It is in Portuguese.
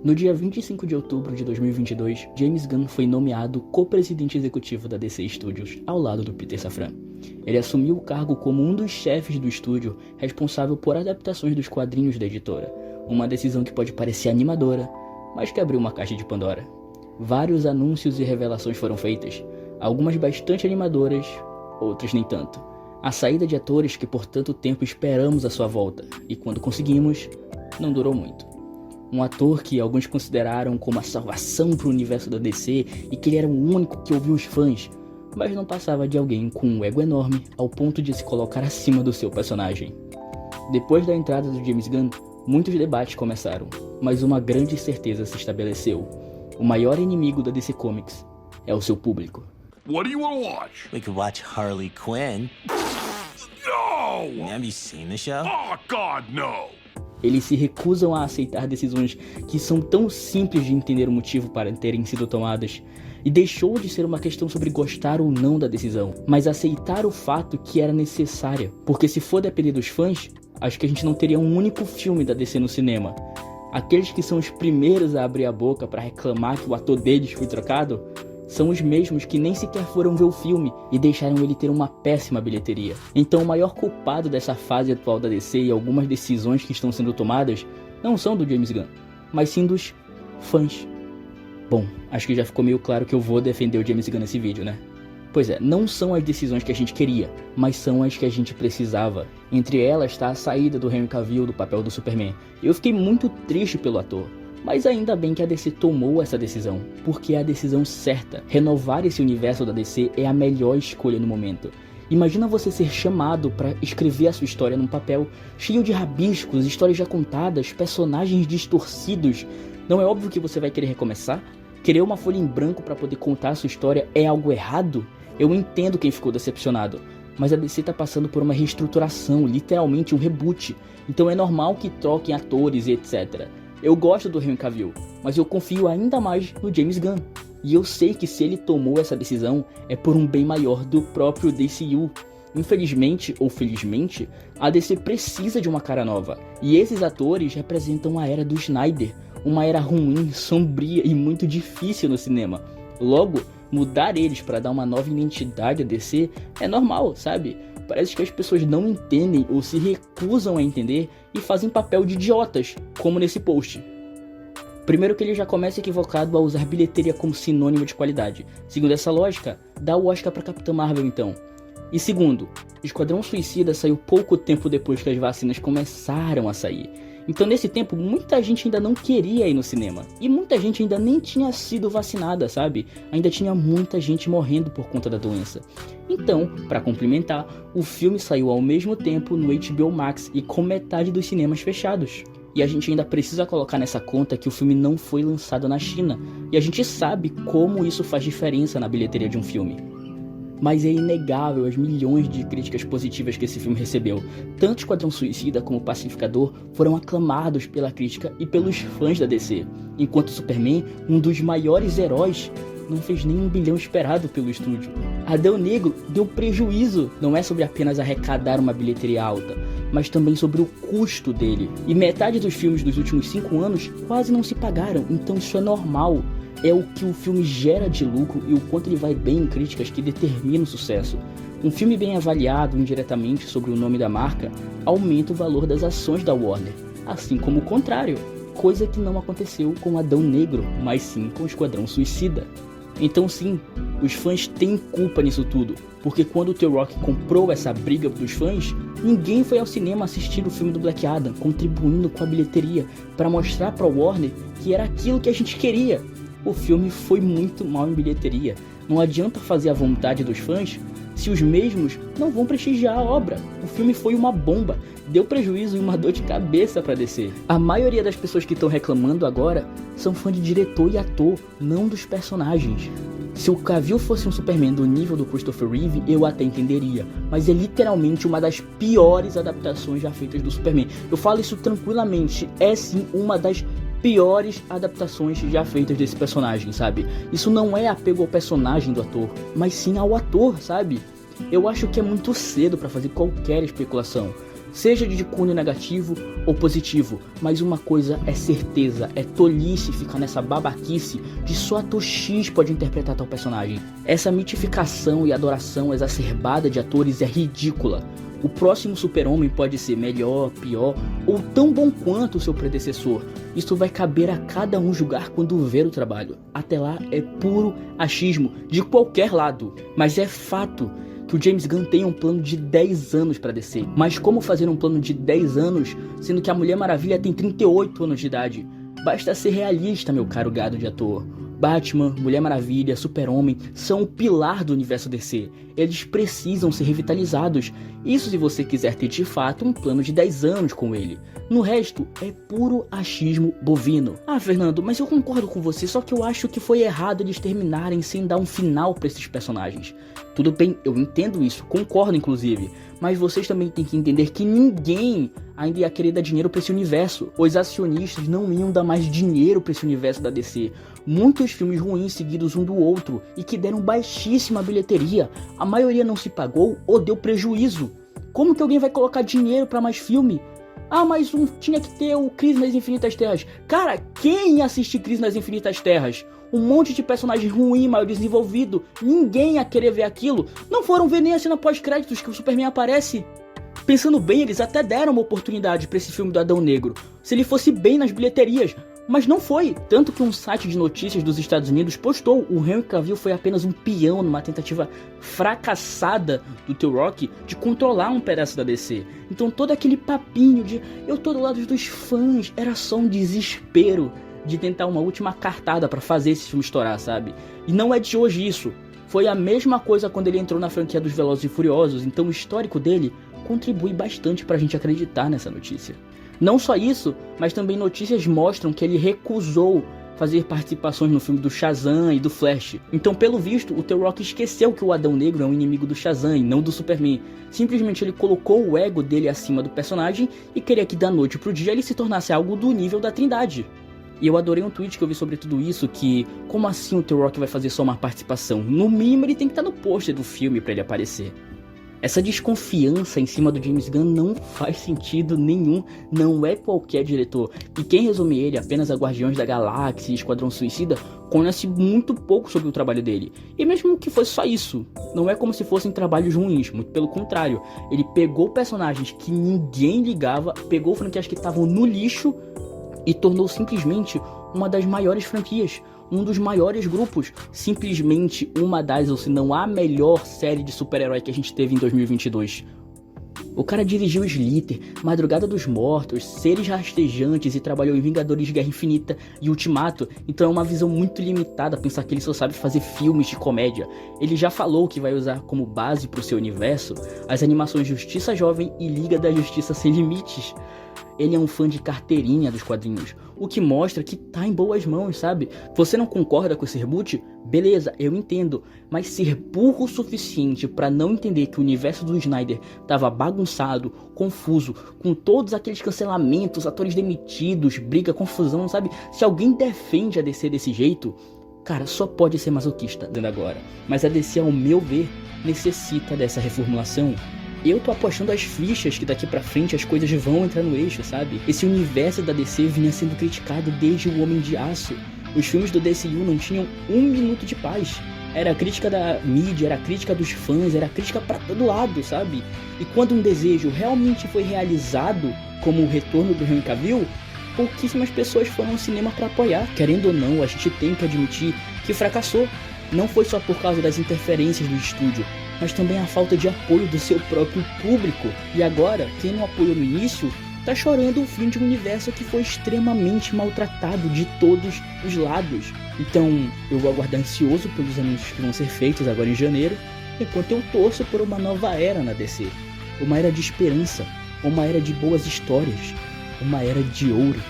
No dia 25 de outubro de 2022, James Gunn foi nomeado co-presidente executivo da DC Studios, ao lado do Peter Safran. Ele assumiu o cargo como um dos chefes do estúdio responsável por adaptações dos quadrinhos da editora, uma decisão que pode parecer animadora, mas que abriu uma caixa de Pandora. Vários anúncios e revelações foram feitas, algumas bastante animadoras, outras nem tanto. A saída de atores que por tanto tempo esperamos a sua volta, e quando conseguimos, não durou muito. Um ator que alguns consideraram como a salvação para o universo da DC e que ele era o único que ouvia os fãs, mas não passava de alguém com um ego enorme ao ponto de se colocar acima do seu personagem. Depois da entrada do James Gunn, muitos debates começaram, mas uma grande certeza se estabeleceu. O maior inimigo da DC Comics é o seu público. What do you want to watch? We could watch Harley Quinn. No! Have you seen the show? Oh, God, no! Eles se recusam a aceitar decisões que são tão simples de entender o motivo para terem sido tomadas, e deixou de ser uma questão sobre gostar ou não da decisão, mas aceitar o fato que era necessária, porque se for depender dos fãs, acho que a gente não teria um único filme da DC no cinema. Aqueles que são os primeiros a abrir a boca para reclamar que o ator deles foi trocado, são os mesmos que nem sequer foram ver o filme e deixaram ele ter uma péssima bilheteria. Então o maior culpado dessa fase atual da DC e algumas decisões que estão sendo tomadas não são do James Gunn, mas sim dos fãs. Bom, acho que já ficou meio claro que eu vou defender o James Gunn nesse vídeo, né? Pois é, não são as decisões que a gente queria, mas são as que a gente precisava. Entre elas está a saída do Henry Cavill do papel do Superman. Eu fiquei muito triste pelo ator. Mas ainda bem que a DC tomou essa decisão, porque é a decisão certa. Renovar esse universo da DC é a melhor escolha no momento. Imagina você ser chamado para escrever a sua história num papel cheio de rabiscos, histórias já contadas, personagens distorcidos. Não é óbvio que você vai querer recomeçar? Querer uma folha em branco para poder contar a sua história é algo errado? Eu entendo quem ficou decepcionado, mas a DC tá passando por uma reestruturação, literalmente um reboot. Então é normal que troquem atores e etc. Eu gosto do Henry Cavill, mas eu confio ainda mais no James Gunn. E eu sei que se ele tomou essa decisão, é por um bem maior do próprio DCU. Infelizmente ou felizmente, a DC precisa de uma cara nova. E esses atores representam a era do Snyder, uma era ruim, sombria e muito difícil no cinema. Logo, mudar eles para dar uma nova identidade à DC é normal, sabe? Parece que as pessoas não entendem ou se recusam a entender e fazem papel de idiotas, como nesse post. Primeiro que ele já começa equivocado a usar bilheteria como sinônimo de qualidade. Segundo essa lógica, dá o Oscar para Capitã Marvel então. E segundo, Esquadrão Suicida saiu pouco tempo depois que as vacinas começaram a sair. Então nesse tempo muita gente ainda não queria ir no cinema. E muita gente ainda nem tinha sido vacinada, sabe? Ainda tinha muita gente morrendo por conta da doença. Então, para complementar, o filme saiu ao mesmo tempo no HBO Max e com metade dos cinemas fechados. E a gente ainda precisa colocar nessa conta que o filme não foi lançado na China. E a gente sabe como isso faz diferença na bilheteria de um filme. Mas é inegável as milhões de críticas positivas que esse filme recebeu. Tanto Esquadrão Suicida como Pacificador foram aclamados pela crítica e pelos fãs da DC, enquanto Superman, um dos maiores heróis, não fez nem 1 bilhão esperado pelo estúdio. Adão Negro deu prejuízo, não é sobre apenas arrecadar uma bilheteria alta, mas também sobre o custo dele. E metade dos filmes dos últimos 5 anos quase não se pagaram, então isso é normal. É o que o filme gera de lucro e o quanto ele vai bem em críticas que determina o sucesso. Um filme bem avaliado indiretamente sobre o nome da marca aumenta o valor das ações da Warner, assim como o contrário, coisa que não aconteceu com Adão Negro, mas sim com Esquadrão Suicida. Então sim, os fãs têm culpa nisso tudo, porque quando o The Rock comprou essa briga dos fãs, ninguém foi ao cinema assistir o filme do Black Adam, contribuindo com a bilheteria para mostrar para Warner que era aquilo que a gente queria. O filme foi muito mal em bilheteria. Não adianta fazer a vontade dos fãs se os mesmos não vão prestigiar a obra. O filme foi uma bomba, deu prejuízo e uma dor de cabeça para DC. A maioria das pessoas que estão reclamando agora são fãs de diretor e ator, não dos personagens. Se o Cavill fosse um Superman do nível do Christopher Reeve, eu até entenderia, mas é literalmente uma das piores adaptações já feitas do Superman. Eu falo isso tranquilamente, é sim uma das piores adaptações já feitas desse personagem, sabe? Isso não é apego ao personagem do ator, mas sim ao ator, sabe? Eu acho que é muito cedo para fazer qualquer especulação. seja de cunho negativo ou positivo, mas uma coisa é certeza, é tolice ficar nessa babaquice de só ator X pode interpretar tal personagem. Essa mitificação e adoração exacerbada de atores é ridícula. O próximo Super-Homem pode ser melhor, pior ou tão bom quanto o seu predecessor. Isso vai caber a cada um julgar quando ver o trabalho. Até lá é puro achismo de qualquer lado, mas é fato que o James Gunn tem um plano de 10 anos para DC. Mas como fazer um plano de 10 anos, sendo que a Mulher Maravilha tem 38 anos de idade? Basta ser realista, meu caro gado de ator. Batman, Mulher Maravilha, Super-Homem são o pilar do universo DC. Eles precisam ser revitalizados. Isso se você quiser ter de fato um plano de 10 anos com ele. No resto, é puro achismo bovino. Ah, Fernando, mas eu concordo com você, só que eu acho que foi errado eles terminarem sem dar um final para esses personagens. Tudo bem, eu entendo isso, concordo inclusive, mas vocês também têm que entender que ninguém ainda ia querer dar dinheiro para esse universo. Os acionistas não iam dar mais dinheiro para esse universo da DC. Muitos filmes ruins seguidos um do outro e que deram baixíssima bilheteria, a maioria não se pagou ou deu prejuízo. Como que alguém vai colocar dinheiro para mais filme? Ah, mas tinha que ter o Crise nas Infinitas Terras. Cara, quem ia assistir Crise nas Infinitas Terras? Um monte de personagem ruim, mal desenvolvido. Ninguém ia querer ver aquilo. Não foram ver nem a cena pós-créditos que o Superman aparece. Pensando bem, eles até deram uma oportunidade para esse filme do Adão Negro, se ele fosse bem nas bilheterias, mas não foi. Tanto que um site de notícias dos Estados Unidos postou: o Henry Cavill foi apenas um peão numa tentativa fracassada do The Rock de controlar um pedaço da DC. Então todo aquele papinho de eu tô do lado dos fãs era só um desespero de tentar uma última cartada pra fazer esse filme estourar, sabe? E não é de hoje isso. Foi a mesma coisa quando ele entrou na franquia dos Velozes e Furiosos, então o histórico dele contribui bastante pra gente acreditar nessa notícia. Não só isso, mas também notícias mostram que ele recusou fazer participações no filme do Shazam e do Flash. Então, pelo visto, o The Rock esqueceu que o Adão Negro é um inimigo do Shazam e não do Superman. Simplesmente ele colocou o ego dele acima do personagem e queria que da noite pro dia ele se tornasse algo do nível da Trindade. E eu adorei um tweet que eu vi sobre tudo isso, que como assim o The Rock vai fazer só uma participação? No mínimo ele tem que estar no pôster do filme pra ele aparecer. Essa desconfiança em cima do James Gunn não faz sentido nenhum, não é qualquer diretor. E quem resume ele apenas a Guardiões da Galáxia e Esquadrão Suicida conhece muito pouco sobre o trabalho dele. E mesmo que fosse só isso, não é como se fossem trabalhos ruins, muito pelo contrário. Ele pegou personagens que ninguém ligava, pegou franquias que estavam no lixo e tornou simplesmente uma das maiores franquias, um dos maiores grupos, simplesmente uma das, ou se não a melhor série de super-herói que a gente teve em 2022. O cara dirigiu Slither, Madrugada dos Mortos, Seres Rastejantes e trabalhou em Vingadores Guerra Infinita e Ultimato, então é uma visão muito limitada pensar que ele só sabe fazer filmes de comédia. Ele já falou que vai usar como base para o seu universo as animações Justiça Jovem e Liga da Justiça Sem Limites. Ele é um fã de carteirinha dos quadrinhos, o que mostra que tá em boas mãos, sabe? Você não concorda com esse reboot? Beleza, eu entendo, mas ser burro o suficiente pra não entender que o universo do Snyder tava bagunçado, confuso, com todos aqueles cancelamentos, atores demitidos, briga, confusão, sabe? Se alguém defende a DC desse jeito, cara, só pode ser masoquista dentro agora. Mas a DC, ao meu ver, necessita dessa reformulação. Eu tô apostando as fichas que daqui pra frente as coisas vão entrar no eixo, sabe? Esse universo da DC vinha sendo criticado desde o Homem de Aço. Os filmes do DCU não tinham um minuto de paz. Era a crítica da mídia, era a crítica dos fãs, era a crítica pra todo lado, sabe? E quando um desejo realmente foi realizado, como o retorno do Henry Cavill, pouquíssimas pessoas foram ao cinema pra apoiar. Querendo ou não, a gente tem que admitir que fracassou. Não foi só por causa das interferências do estúdio, mas também a falta de apoio do seu próprio público. E agora, quem não apoiou no início, tá chorando o fim de um universo que foi extremamente maltratado de todos os lados. Então, eu vou aguardar ansioso pelos anúncios que vão ser feitos agora em janeiro, enquanto eu torço por uma nova era na DC. Uma era de esperança, uma era de boas histórias, uma era de ouro.